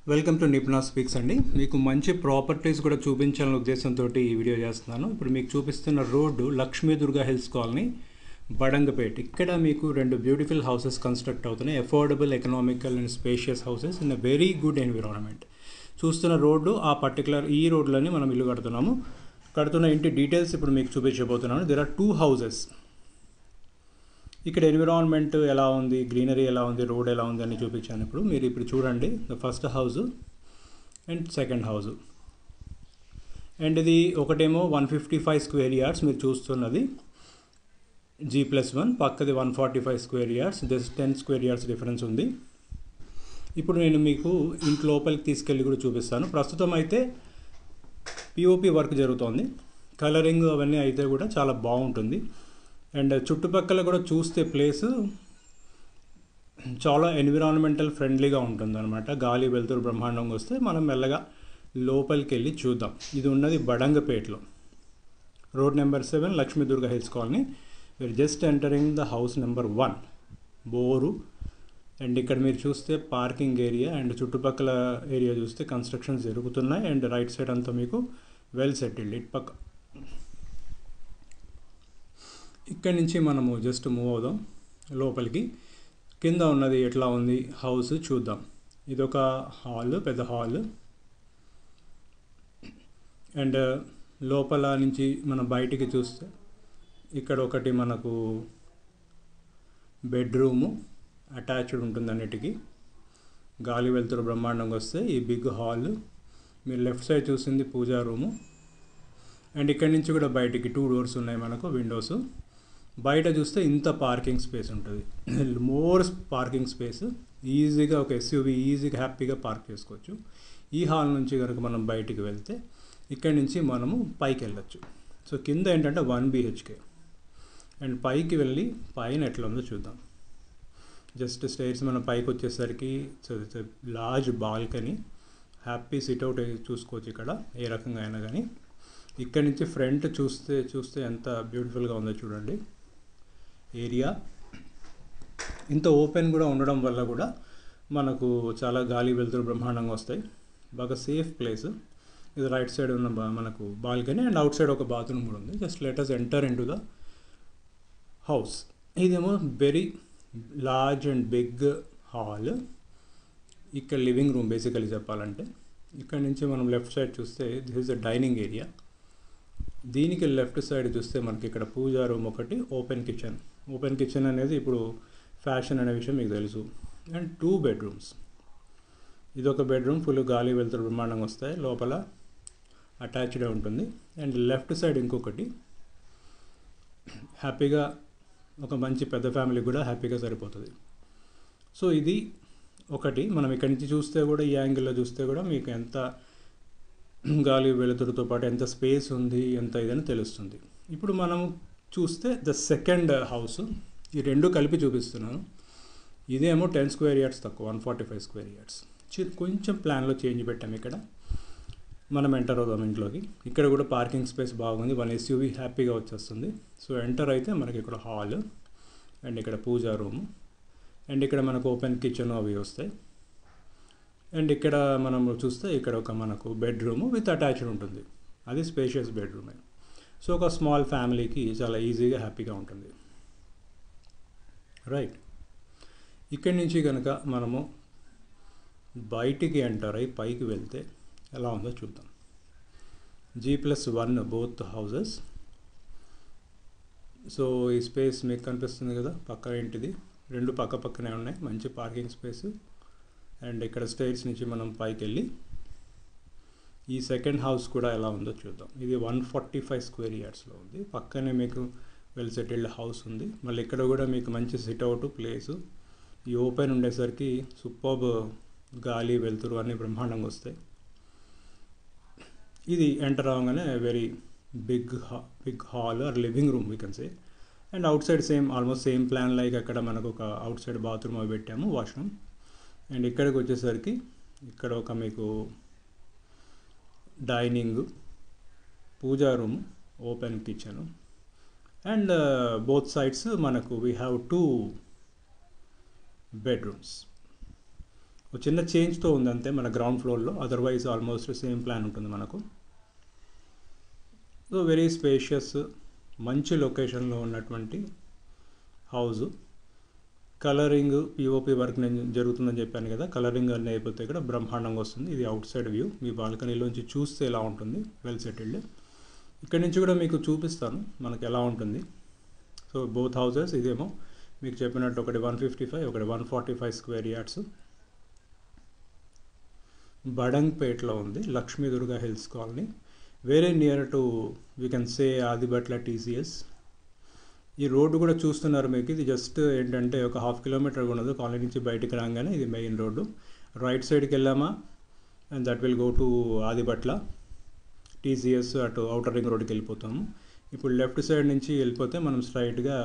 Welcome to నిపుణా speaks అండి. మీకు మంచి ప్రాపర్టీస్ కూడా చూపించాలనే ఉద్దేశంతో ఈ వీడియో చేస్తున్నాను. ఇప్పుడు మీకు చూపిస్తున్న road Lakshmi Durga hills colony, Badangpet. ఇక్కడ మీకు రెండు బ్యూటిఫుల్ హౌసెస్ కన్స్ట్రక్ట్ అవుతున్నాయి. Affordable, economical and spacious houses in a very good environment. చూస్తున్న రోడ్డు ఆ పర్టికులర్ ఈ రోడ్లోనే మనం ఇల్లు కడుతున్నాము. కడుతున్న ఇంటి డీటెయిల్స్ ఇప్పుడు మీకు చూపించబోతున్నాను. There are 2 houses. ఇక్కడ ఎన్విరాన్మెంట్ ఎలా ఉంది, గ్రీనరీ ఎలా ఉంది, రోడ్ ఎలా ఉంది అని చూపించాను. మీరు ఇప్పుడు చూడండి, the first house and second house. And ఇది ఒకటేమో 155 స్క్వేర్ యార్డ్స్ మీరు చూస్తున్నది G+1, పక్కది 145 square yards, just 10 square yards difference ఉంది. ఇప్పుడు నేను మీకు ఇంటి లోపలికి తీసుకెళ్ళి కూడా చూపిస్తాను. ప్రస్తుతం అయితే పిఓపి వర్క్ జరుగుతోంది. కలరింగ్ అవన్నీ అయితే కూడా చాలా బాగుంటుంది. అండ్ చుట్టుపక్కల కూడా చూస్తే ప్లేసు చాలా ఎన్విరాన్మెంటల్ ఫ్రెండ్లీగా ఉంటుంది అనమాట. గాలి వెలుతురు బ్రహ్మాండంగా వస్తే మనం మెల్లగా లోపలికి వెళ్ళి చూద్దాం. ఇది ఉన్నది బడంగపేటలో, road number 7, Lakshmi Durga hills colony. We're just entering the house number 1, bore. And ఇక్కడ మీరు చూస్తే పార్కింగ్ ఏరియా అండ్ చుట్టుపక్కల ఏరియా చూస్తే కన్స్ట్రక్షన్స్ జరుగుతున్నాయి. అండ్ రైట్ సైడ్ అంతా మీకు వెల్ సెటిల్డ్. ఇటు పక్క ఇక్కడి నుంచి మనము జస్ట్ మూవ్ అవుదాం లోపలికి. కింద ఉన్నది ఎట్లా ఉంది హౌస్ చూద్దాం. ఇదొక హాల్, పెద్ద హాల్. అండ్ లోపల నుంచి మనం బయటికి చూస్తే ఇక్కడ ఒకటి మనకు బెడ్రూము అటాచ్డ్ ఉంటుంది. అన్నిటికీ గాలి వెలుతురు బ్రహ్మాండంగా వస్తే ఈ బిగ్ హాల్. మీరు లెఫ్ట్ సైడ్ చూసింది పూజా రూము. అండ్ ఇక్కడి నుంచి కూడా బయటికి 2 డోర్స్ ఉన్నాయి మనకు, విండోస్. బయట చూస్తే ఇంత పార్కింగ్ స్పేస్ ఉంటుంది, మోర్ పార్కింగ్ స్పేస్. ఈజీగా ఒక ఎస్యూవీ ఈజీగా హ్యాపీగా పార్క్ చేసుకోవచ్చు. ఈ హాల్ నుంచి కనుక మనం బయటికి వెళ్తే ఇక్కడి నుంచి మనము పైకి వెళ్ళచ్చు. సో కింద ఏంటంటే 1 BHK. అండ్ పైకి వెళ్ళి పైన ఎట్లా ఉందో చూద్దాం. జస్ట్ స్టైర్స్ మనం పైకి వచ్చేసరికి లార్జ్ బాల్కనీ, హ్యాపీ సిట్అవుట్ చూసుకోవచ్చు ఇక్కడ ఏ రకంగా అయినా కానీ. ఇక్కడ నుంచి ఫ్రంట్ చూస్తే ఎంత బ్యూటిఫుల్గా ఉందో చూడండి. ఏరియా ఇంత ఓపెన్ కూడా ఉండడం వల్ల కూడా మనకు చాలా గాలి వెలుతురు బ్రహ్మాండంగా వస్తాయి. బాగా సేఫ్ ప్లేస్. ఇది రైట్ సైడ్ ఉన్న మనకు బాల్కనీ అండ్ అవుట్ సైడ్ ఒక బాత్రూమ్ కూడా ఉంది. Just let us enter into the house. ఇదేమో very large and big hall. ఇక్కడ లివింగ్ రూమ్ బేసికలీ చెప్పాలంటే. ఇక్కడ నుంచి మనం లెఫ్ట్ సైడ్ చూస్తే this is the dining area. దీనికి లెఫ్ట్ సైడ్ చూస్తే మనకి ఇక్కడ పూజా రూమ్ ఒకటి, ఓపెన్ కిచెన్. ఓపెన్ కిచెన్ అనేది ఇప్పుడు ఫ్యాషన్ అనే విషయం మీకు తెలుసు. And 2 bedrooms. ఇదొక బెడ్రూమ్, ఫుల్ గాలి వెలుతురు బ్రహ్మాండంగా వస్తాయి, లోపల అటాచ్డ్ ఉంటుంది. అండ్ లెఫ్ట్ సైడ్ ఇంకొకటి. హ్యాపీగా ఒక మంచి పెద్ద ఫ్యామిలీకి కూడా హ్యాపీగా సరిపోతుంది. సో ఇది ఒకటి. మనం ఇక్కడి నుంచి చూస్తే కూడా, ఈ యాంగిల్లో చూస్తే కూడా మీకు ఎంత గాలి వెలుతురుతో పాటు ఎంత స్పేస్ ఉంది, ఎంత ఇదని తెలుస్తుంది. ఇప్పుడు మనం చూస్తే ద సెకండ్ హౌస్. ఈ రెండు కలిపి చూపిస్తున్నాను. ఇదేమో 10 స్క్వేర్ యార్డ్స్ తక్కువ, 145 స్క్వేర్ యార్డ్స్. కొంచెం ప్లాన్లో చేంజ్ పెట్టాము. ఇక్కడ మనం ఎంటర్ అవుదాం ఇంట్లోకి. ఇక్కడ కూడా పార్కింగ్ స్పేస్ బాగుంది, 1 SUV హ్యాపీగా వచ్చేస్తుంది. సో ఎంటర్ అయితే మనకి ఇక్కడ హాల్ అండ్ ఇక్కడ పూజా రూము అండ్ ఇక్కడ మనకు ఓపెన్ కిచెన్ అవి వస్తాయి. అండ్ ఇక్కడ మనం చూస్తే ఇక్కడ ఒక మనకు బెడ్రూము విత్ అటాచ్డ్ ఉంటుంది. అది స్పేషియస్ బెడ్రూమే. సో ఒక స్మాల్ ఫ్యామిలీకి చాలా ఈజీగా హ్యాపీగా ఉంటుంది. రైట్. ఇక్కడి నుంచి కనుక మనము బయటికి ఎంటర్ అయ్యి పైకి వెళ్తే ఎలా ఉందో చూద్దాం. G+1 both houses. సో ఈ స్పేస్ మీకు కనిపిస్తుంది కదా, పక్క ఇంటిది. 2 పక్క పక్కనే ఉన్నాయి, మంచి పార్కింగ్ స్పేస్. అండ్ ఇక్కడ స్టైర్స్ నుంచి మనం పైకి వెళ్ళి ఈ సెకండ్ హౌస్ కూడా ఎలా ఉందో చూద్దాం. ఇది 145 స్క్వేర్ యార్డ్స్లో ఉంది. పక్కనే మీకు వెల్ సెటిల్డ్ హౌస్ ఉంది. మళ్ళీ ఇక్కడ కూడా మీకు మంచి సిట్అవుట్ ప్లేసు. ఈ ఓపెన్ ఉండేసరికి సూపర్బ్ గాలి వెలుతురు అన్నీ బ్రహ్మాండంగా వస్తాయి. ఇది ఎంటర్ అవ్వగానే very big hall or living room we can say. And outside almost same plan like అక్కడ మనకు ఒక అవుట్ సైడ్ బాత్రూమ్ అవి పెట్టాము, వాష్రూమ్. అండ్ ఇక్కడికి వచ్చేసరికి ఇక్కడ ఒక మీకు dining, puja room, open kitchen and both sides మనకు వీ హ్యావ్ 2 bedrooms. ఒక చిన్న చేంజ్తో ఉంది అంతే మన గ్రౌండ్ ఫ్లోర్లో, అదర్వైజ్ ఆల్మోస్ట్ సేమ్ ప్లాన్ ఉంటుంది మనకు. సో వెరీ స్పేషియస్, మంచి లొకేషన్లో ఉన్నటువంటి హౌజు. కలరింగ్ పిఓపి వర్క్ నేను జరుగుతుందని చెప్పాను కదా, కలరింగ్ అన్నీ అయిపోతే ఇక్కడ బ్రహ్మాండంగా వస్తుంది. ఇది అవుట్ సైడ్ వ్యూ, మీ బాల్కనీలోంచి చూస్తే ఎలా ఉంటుంది, వెల్ సెటిల్డ్. ఇక్కడ నుంచి కూడా మీకు చూపిస్తాను మనకు ఎలా ఉంటుంది. సో బోత్ హౌసెస్, ఇదేమో మీకు చెప్పినట్టు ఒకటి 155, ఒకటి 145 స్క్వేర్ యార్డ్స్. బడంగ్పేట్లో ఉంది, Lakshmi Durga hills colony, very near to we can say Adibatla TCS. ఈ రోడ్డు కూడా చూస్తున్నారు మీకు, ఇది జస్ట్ ఏంటంటే ఒక 1/2 కిలోమీటర్ ఉండదు కాలనీ నుంచి బయటికి రాగానే ఇది మెయిన్ రోడ్డు. రైట్ సైడ్కి వెళ్ళామా and that will go to Adibatla TCS, అటు అవుటర్ రింగ్ రోడ్కి వెళ్ళిపోతాము. ఇప్పుడు లెఫ్ట్ సైడ్ నుంచి వెళ్ళిపోతే మనం స్ట్రైట్గా